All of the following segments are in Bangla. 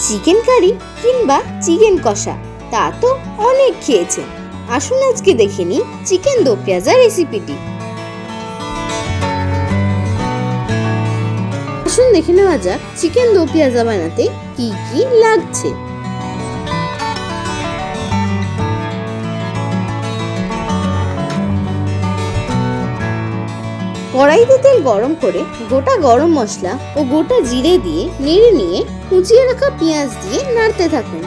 চিকেন কারি কিংবা চিকেন কষা তা তো অনেক খেয়েছেন। আসুন আজকে দেখে নিই চিকেন দো পেঁয়াজা রেসিপিটি। আসুন দেখে নেওয়া যাক চিকেন দো পেঁয়াজা বানাতে কি কি লাগছে। কড়াইতে তেল গরম করে গোটা গরম মশলা ও গোটা জিরে দিয়ে নেড়ে নিয়ে কুচিয়ে রাখা পেঁয়াজ দিয়ে নাড়তে থাকুন।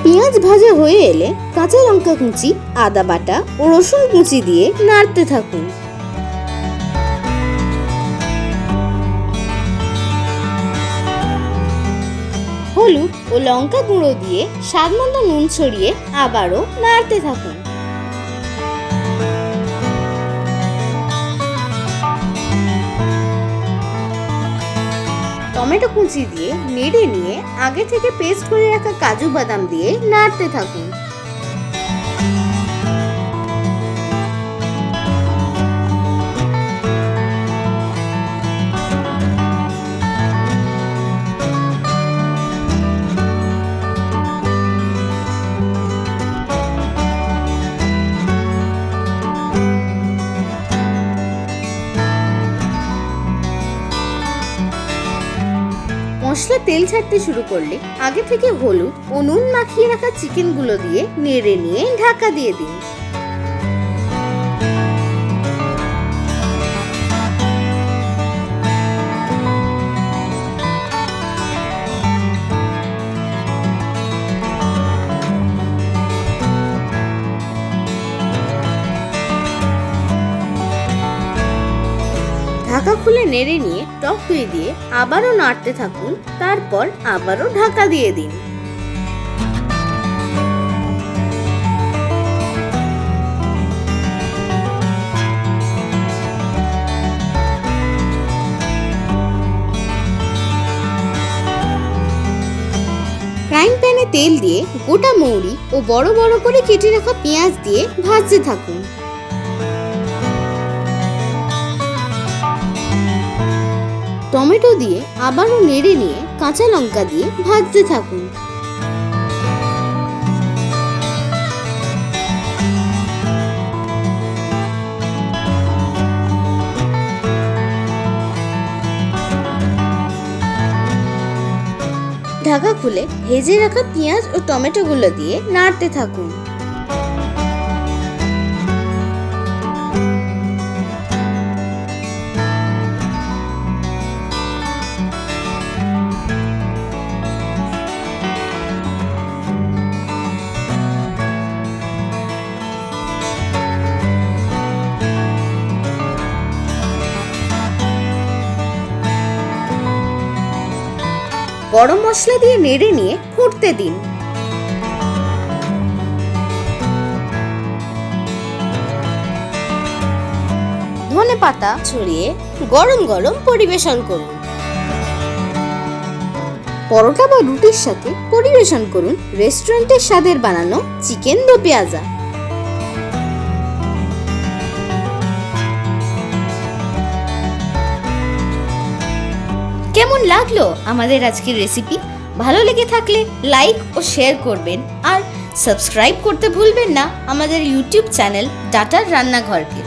পেঁয়াজ ভাজা হয়ে এলে কাঁচা লঙ্কা কুচি, আদা বাটা ও রসুন কুচি দিয়ে নাড়তে থাকুন। হলুদ ও লঙ্কা গুঁড়ো দিয়ে স্বাদ মতো নুন ছড়িয়ে আবারও নাড়তে থাকুন। টমেটো কুচি দিয়ে নেড়ে নিয়ে আগে থেকে পেস্ট করে রাখা কাজু বাদাম দিয়ে নাড়তে থাকুন। মশলা তেল ছাড়তে শুরু করলে আগে থেকে হলুদ ও নুন মাখিয়ে রাখা চিকেনগুলো দিয়ে নেড়ে নিয়ে ঢাকা দিয়ে দিন। ঢাকা খুলে নেড়ে নিয়ে টক দই দিয়ে আবারও নাড়তে থাকুন। তারপর আবারও ঢাকা দিয়ে দিন। ফ্রাইং প্যানে তেল দিয়ে গোটা মৌরি ও বড় বড় করে কেটে রাখা পেঁয়াজ দিয়ে ভাজতে থাকুন। টমেটো দিয়ে আবারও নেড়ে নিয়ে কাঁচা লঙ্কা দিয়ে ভাজতে থাকুন। ঢাকা খুলে ভেজে রাখা পেঁয়াজ ও টমেটোগুলো দিয়ে নাড়তে থাকুন। গরম মশলা দিয়ে নেড়ে নিয়ে ফুটতে দিন। ধনেপাতা ছড়িয়ে গরম গরম পরিবেশন করুন। পরোটা বা রুটির সাথে পরিবেশন করুন রেস্টুরেন্টের স্বাদের বানানো চিকেন দো পেঁয়াজা। কেমন লাগলো আমাদের আজকের রেসিপি? ভালো লেগে থাকলে লাইক ও শেয়ার করবেন আর সাবস্ক্রাইব করতে ভুলবেন না আমাদের ইউটিউব চ্যানেল ডাটার রান্নাঘরকে।